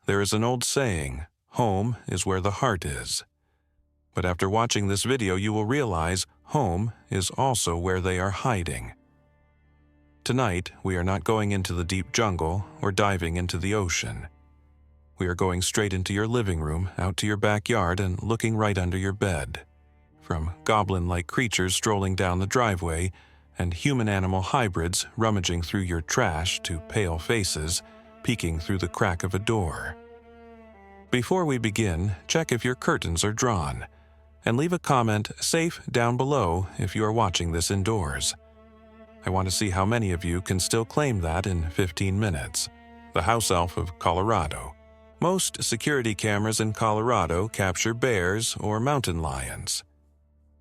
There is an old saying, home is where the heart is. But after watching this video, you will realize home is also where they are hiding. Tonight, we are not going into the deep jungle or diving into the ocean. We are going straight into your living room, out to your backyard, and looking right under your bed. From goblin-like creatures strolling down the driveway and human-animal hybrids rummaging through your trash to pale faces peeking through the crack of a door. Before we begin, check if your curtains are drawn, and leave a comment safe down below if you are watching this indoors. I want to see how many of you can still claim that in 15 minutes. The house elf of Colorado. Most security cameras in Colorado capture bears or mountain lions.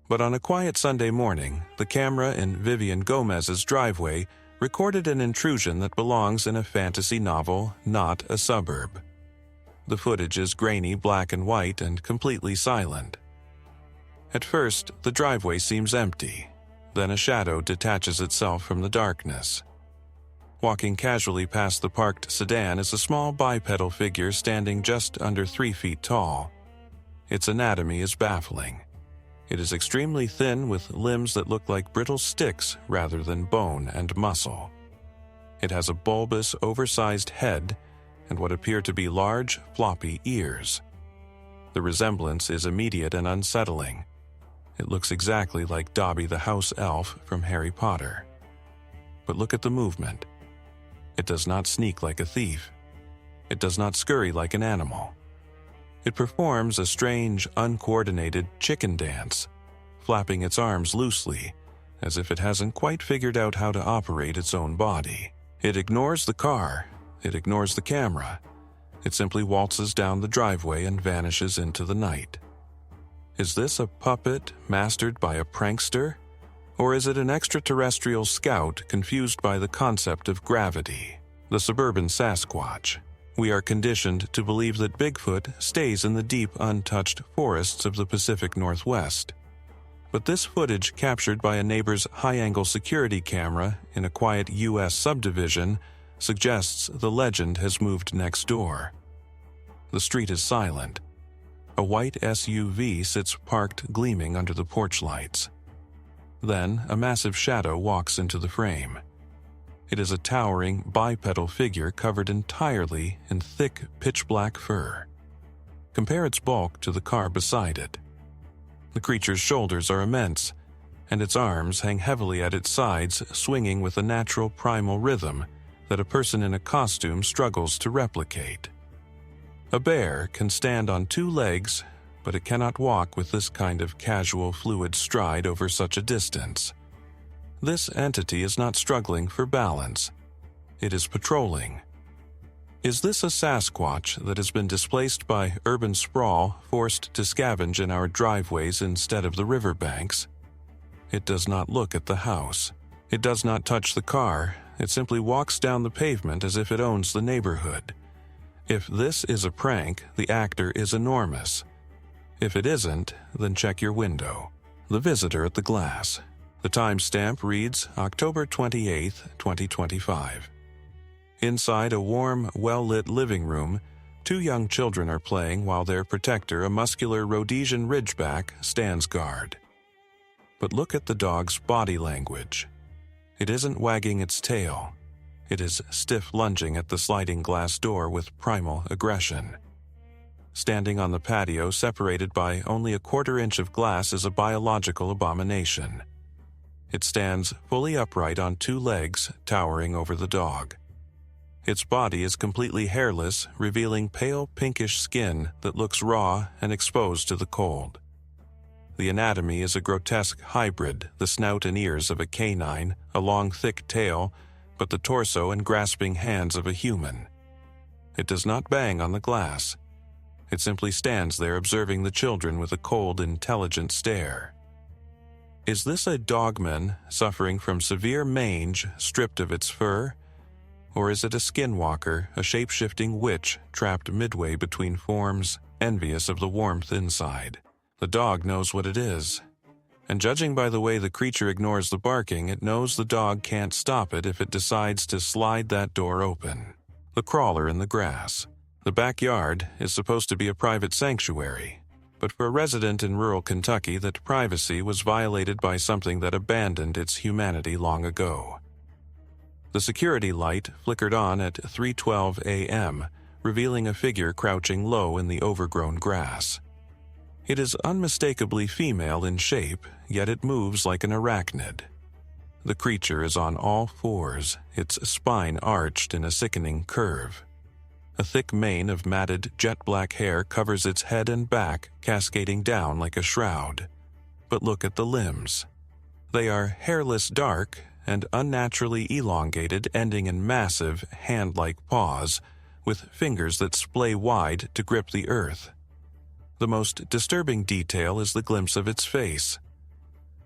But on a quiet Sunday morning, the camera in Vivian Gomez's driveway recorded an intrusion that belongs in a fantasy novel, not a suburb. The footage is grainy black and white and completely silent. At first, the driveway seems empty. Then a shadow detaches itself from the darkness. Walking casually past the parked sedan is a small bipedal figure standing just under 3 feet tall. Its anatomy is baffling. It is extremely thin with limbs that look like brittle sticks rather than bone and muscle. It has a bulbous, oversized head and what appear to be large, floppy ears. The resemblance is immediate and unsettling. It looks exactly like Dobby the house elf from Harry Potter. But look at the movement. It does not sneak like a thief. It does not scurry like an animal. It performs a strange, uncoordinated chicken dance, flapping its arms loosely, as if it hasn't quite figured out how to operate its own body. It ignores the car. It ignores the camera. It simply waltzes down the driveway and vanishes into the night. Is this a puppet mastered by a prankster? Or is it an extraterrestrial scout confused by the concept of gravity? The suburban Sasquatch. We are conditioned to believe that Bigfoot stays in the deep, untouched forests of the Pacific Northwest. But this footage captured by a neighbor's high-angle security camera in a quiet U.S. subdivision suggests the legend has moved next door. The street is silent. A white SUV sits parked gleaming under the porch lights. Then, a massive shadow walks into the frame. It is a towering, bipedal figure covered entirely in thick, pitch-black fur. Compare its bulk to the car beside it. The creature's shoulders are immense, and its arms hang heavily at its sides, swinging with a natural primal rhythm that a person in a costume struggles to replicate. A bear can stand on 2 legs, but it cannot walk with this kind of casual, fluid stride over such a distance. This entity is not struggling for balance. It is patrolling. Is this a Sasquatch that has been displaced by urban sprawl, forced to scavenge in our driveways instead of the riverbanks? It does not look at the house. It does not touch the car. It simply walks down the pavement as if it owns the neighborhood. If this is a prank, the actor is enormous. If it isn't, then check your window. The visitor at the glass. The timestamp reads October 28, 2025. Inside a warm, well-lit living room, 2 young children are playing while their protector, a muscular Rhodesian Ridgeback, stands guard. But look at the dog's body language. It isn't wagging its tail. It is stiff lunging at the sliding glass door with primal aggression. Standing on the patio, separated by only a 1/4 inch of glass, is a biological abomination. It stands fully upright on 2 legs, towering over the dog. Its body is completely hairless, revealing pale pinkish skin that looks raw and exposed to the cold. The anatomy is a grotesque hybrid, the snout and ears of a canine, a long thick tail, but the torso and grasping hands of a human. It does not bang on the glass. It simply stands there observing the children with a cold, intelligent stare. Is this a dogman suffering from severe mange, stripped of its fur? Or is it a skinwalker, a shape-shifting witch trapped midway between forms, envious of the warmth inside? The dog knows what it is. And judging by the way the creature ignores the barking, it knows the dog can't stop it if it decides to slide that door open. The crawler in the grass. The backyard is supposed to be a private sanctuary, but for a resident in rural Kentucky, that privacy was violated by something that abandoned its humanity long ago. The security light flickered on at 3:12 a.m., revealing a figure crouching low in the overgrown grass. It is unmistakably female in shape, yet it moves like an arachnid. The creature is on all fours, its spine arched in a sickening curve. A thick mane of matted jet-black hair covers its head and back, cascading down like a shroud. But look at the limbs. They are hairless dark and unnaturally elongated, ending in massive, hand-like paws, with fingers that splay wide to grip the earth. The most disturbing detail is the glimpse of its face.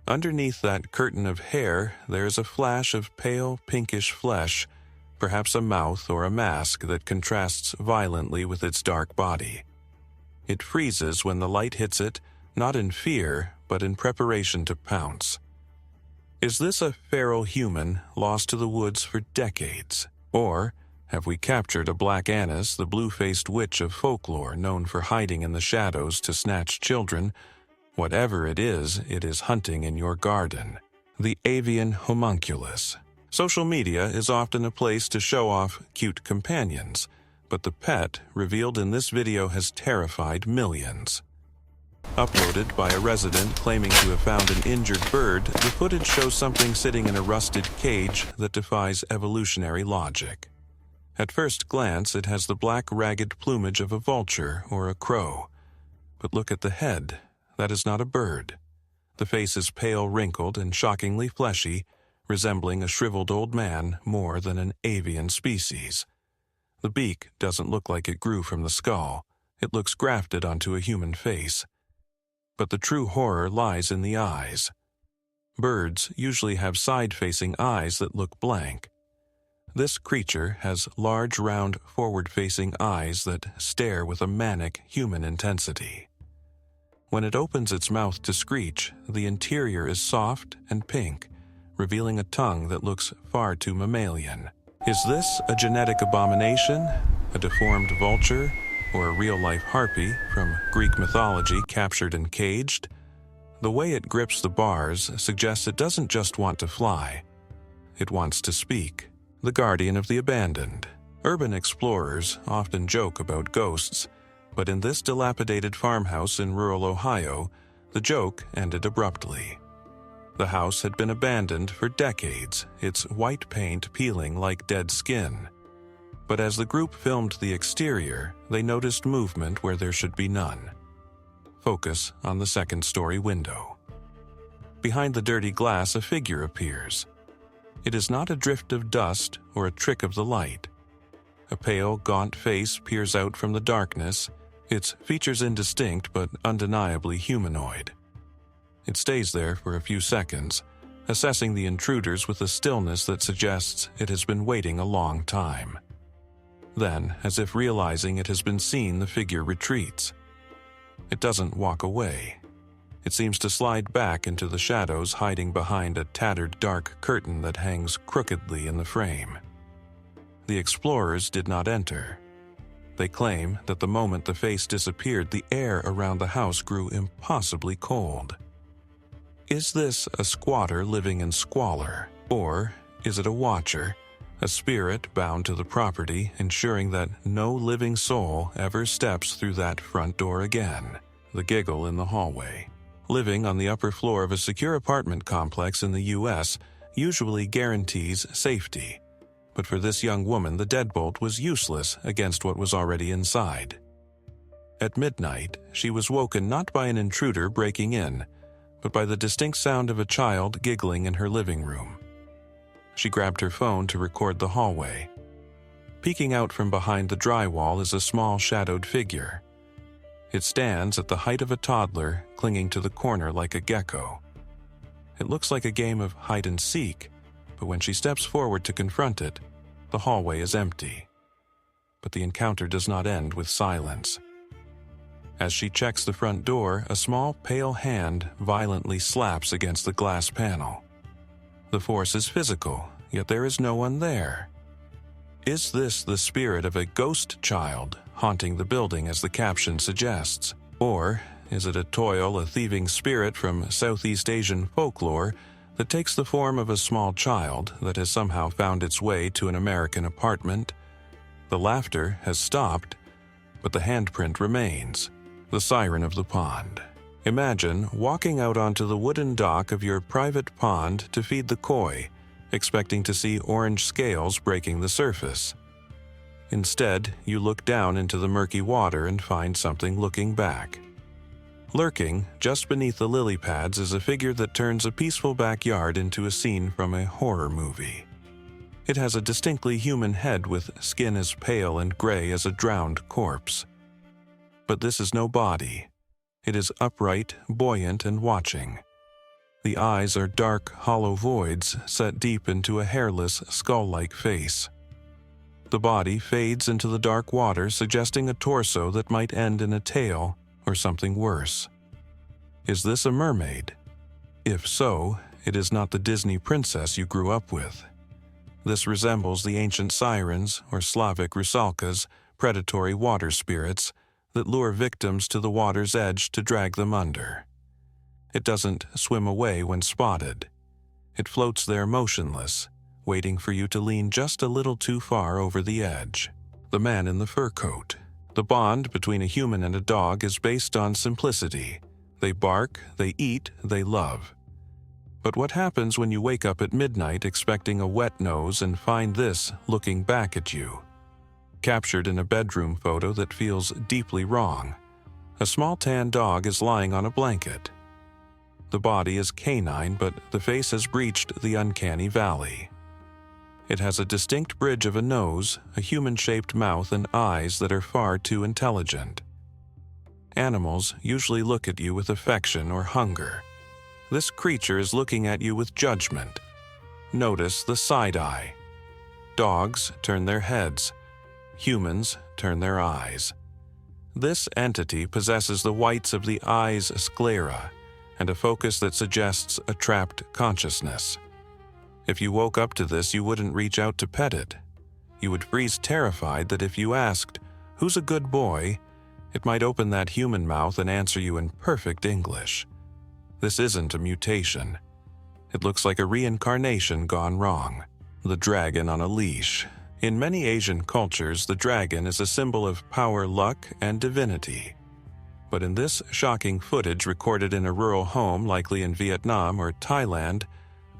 Underneath that curtain of hair, there is a flash of pale, pinkish flesh, perhaps a mouth or a mask that contrasts violently with its dark body. It freezes when the light hits it, not in fear, but in preparation to pounce. Is this a feral human lost to the woods for decades? Or have we captured a black Annis, the blue-faced witch of folklore known for hiding in the shadows to snatch children? Whatever it is hunting in your garden. The avian homunculus. Social media is often a place to show off cute companions, but the pet revealed in this video has terrified millions. Uploaded by a resident claiming to have found an injured bird, the footage shows something sitting in a rusted cage that defies evolutionary logic. At first glance, it has the black, ragged plumage of a vulture or a crow. But look at the head. That is not a bird. The face is pale, wrinkled, and shockingly fleshy, resembling a shriveled old man more than an avian species. The beak doesn't look like it grew from the skull. It looks grafted onto a human face. But the true horror lies in the eyes. Birds usually have side-facing eyes that look blank. This creature has large, round, forward-facing eyes that stare with a manic human intensity. When it opens its mouth to screech, the interior is soft and pink, revealing a tongue that looks far too mammalian. Is this a genetic abomination, a deformed vulture, or a real-life harpy from Greek mythology captured and caged? The way it grips the bars suggests it doesn't just want to fly. It wants to speak. The guardian of the abandoned. Urban explorers often joke about ghosts, but in this dilapidated farmhouse in rural Ohio, the joke ended abruptly. The house had been abandoned for decades, its white paint peeling like dead skin. But as the group filmed the exterior, they noticed movement where there should be none. Focus on the second-story window. Behind the dirty glass, a figure appears. It is not a drift of dust or a trick of the light. A pale, gaunt face peers out from the darkness, its features indistinct but undeniably humanoid. It stays there for a few seconds, assessing the intruders with a stillness that suggests it has been waiting a long time. Then, as if realizing it has been seen, the figure retreats. It doesn't walk away. It seems to slide back into the shadows, hiding behind a tattered dark curtain that hangs crookedly in the frame. The explorers did not enter. They claim that the moment the face disappeared, the air around the house grew impossibly cold. Is this a squatter living in squalor, or is it a watcher, a spirit bound to the property, ensuring that no living soul ever steps through that front door again? The Giggle in the hallway. Living on the upper floor of a secure apartment complex in the U.S. usually guarantees safety. But for this young woman, the deadbolt was useless against what was already inside. At midnight, she was woken not by an intruder breaking in, but by the distinct sound of a child giggling in her living room. She grabbed her phone to record the hallway. Peeking out from behind the drywall is a small shadowed figure. It stands at the height of a toddler, clinging to the corner like a gecko. It looks like a game of hide-and-seek, but when she steps forward to confront it, the hallway is empty. But the encounter does not end with silence. As she checks the front door, a small, pale hand violently slaps against the glass panel. The force is physical, yet there is no one there. Is this the spirit of a ghost child, haunting the building as the caption suggests? Or is it a toil, a thieving spirit from Southeast Asian folklore that takes the form of a small child that has somehow found its way to an American apartment? The laughter has stopped, but the handprint remains, the siren of the pond. Imagine walking out onto the wooden dock of your private pond to feed the koi, expecting to see orange scales breaking the surface. Instead, you look down into the murky water and find something looking back. Lurking just beneath the lily pads is a figure that turns a peaceful backyard into a scene from a horror movie. It has a distinctly human head with skin as pale and gray as a drowned corpse. But this is no body. It is upright, buoyant, and watching. The eyes are dark, hollow voids set deep into a hairless, skull-like face. The body fades into the dark water, suggesting a torso that might end in a tail or something worse. Is this a mermaid? If so, it is not the Disney princess you grew up with. This resembles the ancient sirens or Slavic rusalkas, predatory water spirits that lure victims to the water's edge to drag them under. It doesn't swim away when spotted. It floats there motionless, waiting for you to lean just a little too far over the edge. The man in the fur coat. The bond between a human and a dog is based on simplicity. They bark, they eat, they love. But what happens when you wake up at midnight expecting a wet nose and find this looking back at you? Captured in a bedroom photo that feels deeply wrong. A small tan dog is lying on a blanket. The body is canine, but the face has breached the uncanny valley. It has a distinct bridge of a nose, a human-shaped mouth, and eyes that are far too intelligent. Animals usually look at you with affection or hunger. This creature is looking at you with judgment. Notice the side eye. Dogs turn their heads. Humans turn their eyes. This entity possesses the whites of the eye's sclera and a focus that suggests a trapped consciousness. If you woke up to this, you wouldn't reach out to pet it. You would freeze terrified that if you asked, "Who's a good boy?" it might open that human mouth and answer you in perfect English. This isn't a mutation. It looks like a reincarnation gone wrong. The dragon on a leash. In many Asian cultures, the dragon is a symbol of power, luck, and divinity. But in this shocking footage recorded in a rural home, likely in Vietnam or Thailand,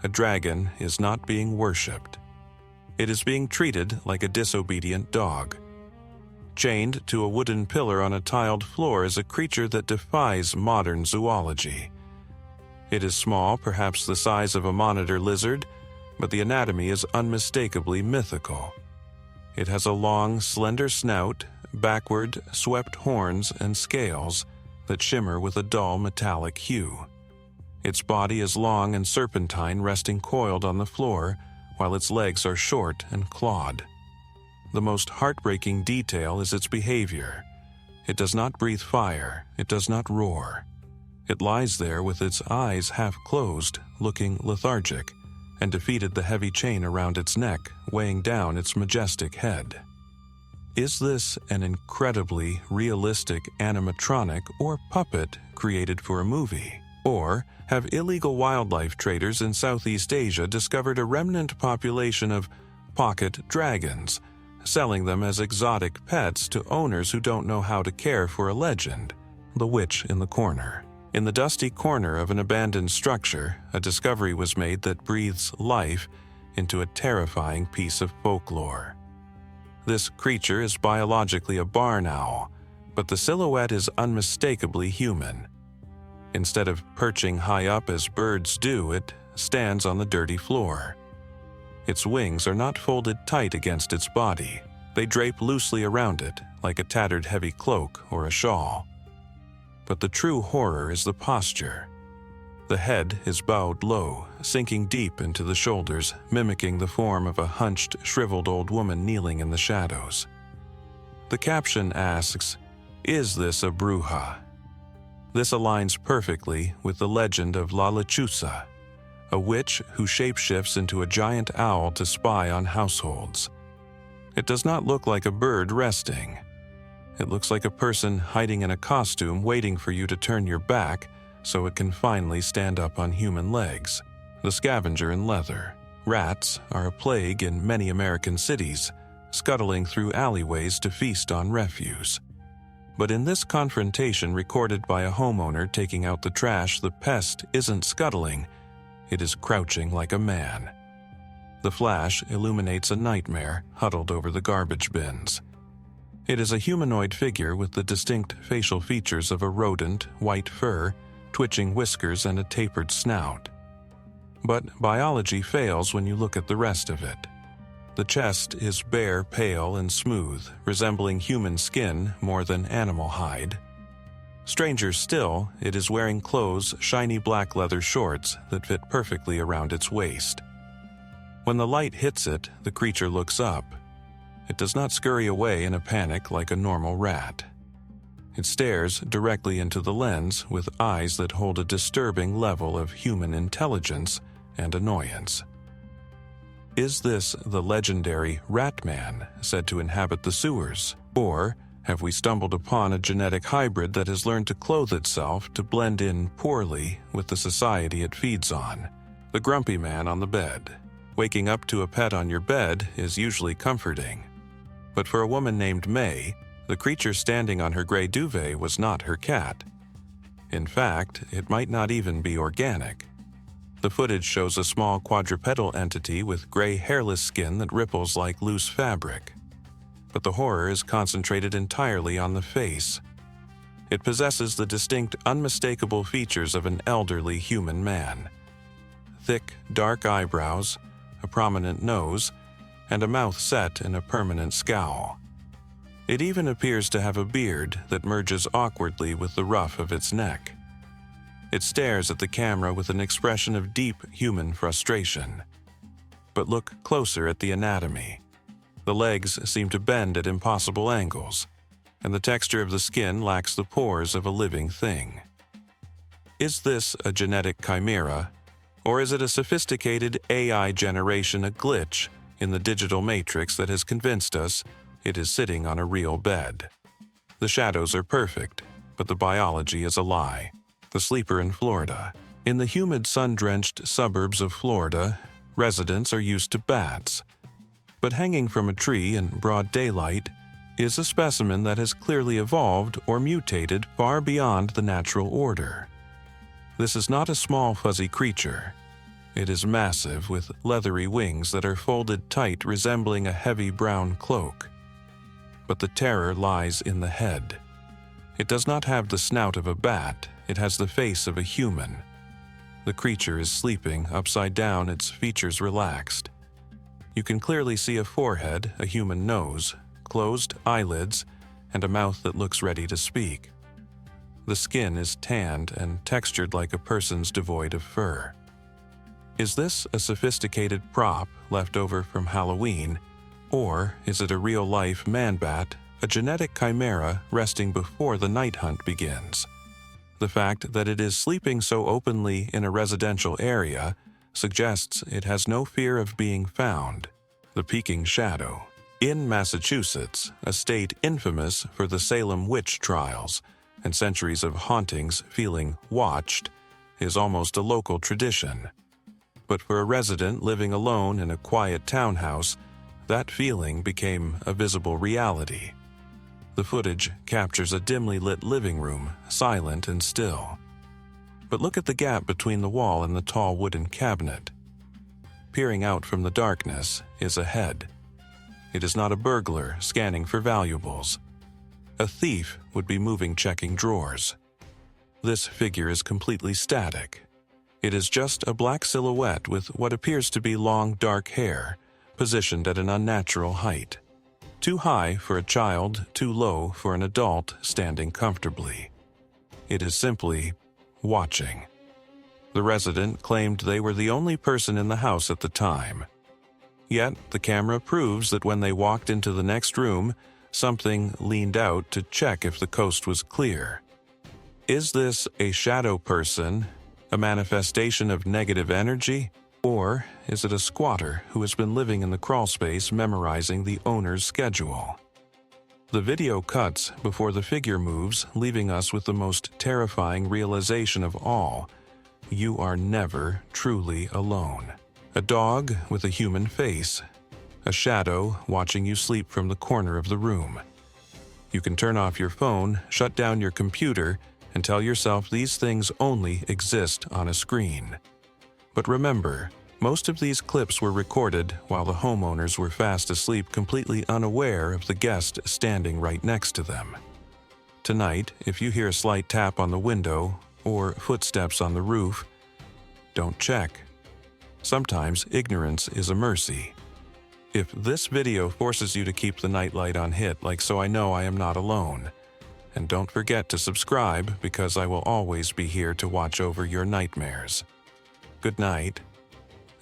a dragon is not being worshipped. It is being treated like a disobedient dog. Chained to a wooden pillar on a tiled floor is a creature that defies modern zoology. It is small, perhaps the size of a monitor lizard, but the anatomy is unmistakably mythical. It has a long, slender snout, backward, swept horns, and scales that shimmer with a dull metallic hue. Its body is long and serpentine, resting coiled on the floor, while its legs are short and clawed. The most heartbreaking detail is its behavior. It does not breathe fire. It does not roar. It lies there with its eyes half closed, looking lethargic, and defeated the heavy chain around its neck, weighing down its majestic head. Is this an incredibly realistic animatronic or puppet created for a movie? Or have illegal wildlife traders in Southeast Asia discovered a remnant population of pocket dragons, selling them as exotic pets to owners who don't know how to care for a legend? The witch in the corner. In the dusty corner of an abandoned structure, a discovery was made that breathes life into a terrifying piece of folklore. This creature is biologically a barn owl, but the silhouette is unmistakably human. Instead of perching high up as birds do, it stands on the dirty floor. Its wings are not folded tight against its body. They drape loosely around it, like a tattered heavy cloak or a shawl. But the true horror is the posture. The head is bowed low, sinking deep into the shoulders, mimicking the form of a hunched, shriveled old woman kneeling in the shadows. The caption asks, "Is this a bruja?" This aligns perfectly with the legend of La Lechuza, a witch who shapeshifts into a giant owl to spy on households. It does not look like a bird resting. It looks like a person hiding in a costume waiting for you to turn your back so it can finally stand up on human legs. The scavenger in leather. Rats are a plague in many American cities, scuttling through alleyways to feast on refuse. But in this confrontation recorded by a homeowner taking out the trash, the pest isn't scuttling, it is crouching like a man. The flash illuminates a nightmare huddled over the garbage bins. It is a humanoid figure with the distinct facial features of a rodent, white fur, twitching whiskers, and a tapered snout. But biology fails when you look at the rest of it. The chest is bare, pale, and smooth, resembling human skin more than animal hide. Stranger still, it is wearing clothes, shiny black leather shorts that fit perfectly around its waist. When the light hits it, the creature looks up. It does not scurry away in a panic like a normal rat. It stares directly into the lens with eyes that hold a disturbing level of human intelligence and annoyance. Is this the legendary Ratman said to inhabit the sewers? Or have we stumbled upon a genetic hybrid that has learned to clothe itself to blend in poorly with the society it feeds on? The grumpy man on the bed. Waking up to a pet on your bed is usually comforting. But for a woman named May, the creature standing on her gray duvet was not her cat. In fact, it might not even be organic. The footage shows a small quadrupedal entity with gray hairless skin that ripples like loose fabric. But the horror is concentrated entirely on the face. It possesses the distinct, unmistakable features of an elderly human man. Thick, dark eyebrows, a prominent nose, and a mouth set in a permanent scowl. It even appears to have a beard that merges awkwardly with the ruff of its neck. It stares at the camera with an expression of deep human frustration. But look closer at the anatomy. The legs seem to bend at impossible angles, and the texture of the skin lacks the pores of a living thing. Is this a genetic chimera, or is it a sophisticated AI generation, a glitch in the digital matrix that has convinced us it is sitting on a real bed? The shadows are perfect, but the biology is a lie. The sleeper in Florida. In the humid, sun-drenched suburbs of Florida, residents are used to bats. But hanging from a tree in broad daylight is a specimen that has clearly evolved or mutated far beyond the natural order. This is not a small, fuzzy creature. It is massive, with leathery wings that are folded tight, resembling a heavy brown cloak. But the terror lies in the head. It does not have the snout of a bat, it has the face of a human. The creature is sleeping upside down, its features relaxed. You can clearly see a forehead, a human nose, closed eyelids, and a mouth that looks ready to speak. The skin is tanned and textured like a person's devoid of fur. Is this a sophisticated prop left over from Halloween, or is it a real-life man-bat, a genetic chimera resting before the night hunt begins? The fact that it is sleeping so openly in a residential area suggests it has no fear of being found. The peeking shadow. In Massachusetts, a state infamous for the Salem witch trials and centuries of hauntings feeling watched, is almost a local tradition. But for a resident living alone in a quiet townhouse, that feeling became a visible reality. The footage captures a dimly lit living room, silent and still. But look at the gap between the wall and the tall wooden cabinet. Peering out from the darkness is a head. It is not a burglar scanning for valuables. A thief would be moving checking drawers. This figure is completely static. It is just a black silhouette with what appears to be long dark hair, positioned at an unnatural height. Too high for a child, too low for an adult standing comfortably. It is simply watching. The resident claimed they were the only person in the house at the time. Yet, the camera proves that when they walked into the next room, something leaned out to check if the coast was clear. Is this a shadow person, a manifestation of negative energy? Or is it a squatter who has been living in the crawlspace memorizing the owner's schedule? The video cuts before the figure moves, leaving us with the most terrifying realization of all: you are never truly alone. A dog with a human face. A shadow watching you sleep from the corner of the room. You can turn off your phone, shut down your computer, and tell yourself these things only exist on a screen. But remember, most of these clips were recorded while the homeowners were fast asleep, completely unaware of the guest standing right next to them. Tonight, if you hear a slight tap on the window or footsteps on the roof, don't check. Sometimes ignorance is a mercy. If this video forces you to keep the nightlight on, hit like so I know I am not alone. And don't forget to subscribe, because I will always be here to watch over your nightmares. Good night.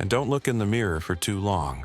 And don't look in the mirror for too long.